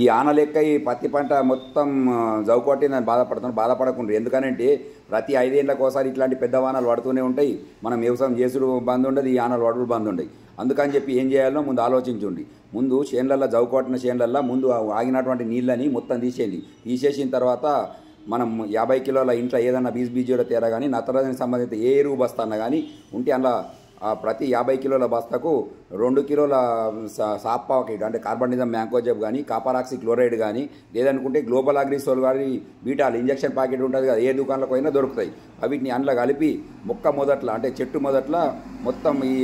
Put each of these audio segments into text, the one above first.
ఈ ఆన లెక్క ఈ పత్తి పంట మొత్తం జౌకొట్టిందని బాధపడకుండా. ఎందుకనంటే ప్రతి 5 ఏళ్ళకోసారి ఇట్లాంటి పెద్ద వానలు పడుతూనే ఉంటాయి. మనం వ్యవసాయం చేసుడు బంద్ ఉండదు, ఈ ఆనలు పడుడు బంద్ ఉండయి. అందుకని చెప్పి ఏం చేయాలో ముందు ఆలోచించండి. ముందు చేన్లల్లో జౌకొట్టిన చేన్లల్లో ముందు ఆగినటువంటి నీళ్ళని మొత్తం తీసేయండి. తీసేసిన తర్వాత మనం 50 కిలోల ఇంట్లో ఏదన్నా బీజీలో తేరా కానీ నత్రజని సంబంధిత ఏ ఎరువు బస్తా అన్నా కానీ ఉంటే అందులో ప్రతి 50 కిలోల బస్తాకు 2 కిలోల సాప్పాకిట్ అంటే కార్బనిజం మ్యాంకోజెబ్ కానీ కాపరాక్సి క్లోరైడ్ కానీ లేదనుకుంటే గ్లోబల్ అగ్రిసోల్ కానీ బీటాల్ ఇంజెక్షన్ ప్యాకెట్ ఉంటుంది కదా, ఏ దుకాణంలోకి అయినా దొరుకుతాయి. వీటిని అందులో కలిపి మొక్క మొదట్లో అంటే చెట్టు మొదట్లో మొత్తం ఈ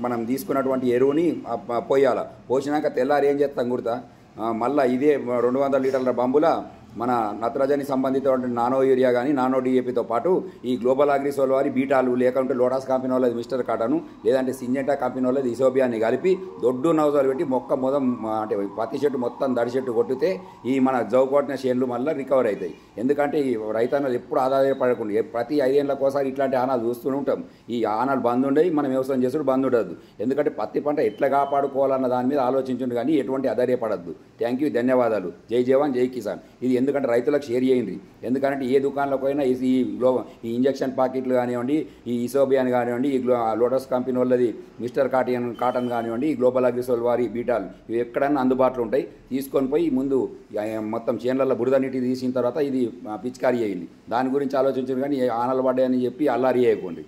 మనం తీసుకున్నటువంటి ఎరువుని పోయాలి. పోసినాక తెల్లారి ఏం చేస్తాం గుర్తా, మళ్ళీ ఇదే 200 లీటర్ల బంబుల మన నత్రజని సంబంధిత నానో యూరియా కానీ నానో డిఏపితో పాటు ఈ గ్లోబల్ అగ్రిసోల్ వారి బీటాలు లేకుంటే లోటస్ కంపెనీ వాళ్ళది మిస్టర్ కాటను లేదంటే సింజెంటా కంపెనీ వాళ్ళది ఇసోబియాని కలిపి దొడ్డు నౌజాలు పెట్టి మొక్క అంటే పత్తి చెట్టు మొత్తం దడి చెట్టు కొట్టితే ఈ మన జౌకొట్టిన చేన్లు మళ్ళీ రికవర్ అవుతాయి. ఎందుకంటే ఈ రైతన్నలు ఎప్పుడు ఆదాయపడకుండా ప్రతి 5 ఏళ్ళకోసారి ఇట్లాంటి ఆనాలు చూస్తూనే ఉంటాం. ఈ ఆనాలు బంద్ ఉండయి, మనం వ్యవసాయం చేసుడు బంద్ ఉండదు. ఎందుకంటే పత్తి పంట ఎట్లా కాపాడుకోవాలన్న దాని మీద ఆలోచించండి కానీ ఎటువంటి ఆధారపడద్దు. థ్యాంక్ యూ, ధన్యవాదాలు. జై జవాన్ జై కిసాన్. ఇది ఎందుకంటే రైతులకు షేర్ చేయండి. ఎందుకంటే ఏ దుకాణంలోకి పోయినా ఈ ఇంజక్షన్ ప్యాకెట్లు కానివ్వండి, ఈ ఇసోబియాన్ కానివ్వండి, ఈ లోటస్ కంపెనీ వాళ్ళది మిస్టర్ కాటన్ కానివ్వండి, ఈ గ్లోబల్ అగ్రిసోల్ వారి బీటాల్ ఇవి ఎక్కడైనా అందుబాటులో ఉంటాయి. తీసుకొని పోయి ముందు మొత్తం చేన్లలో బురద నీటి తీసిన తర్వాత ఇది పిచికారీ చేయండి. దాని గురించి ఆలోచించండి కానీ ఆనలు పడ్డాయని చెప్పి అల్లారి చేయకండి.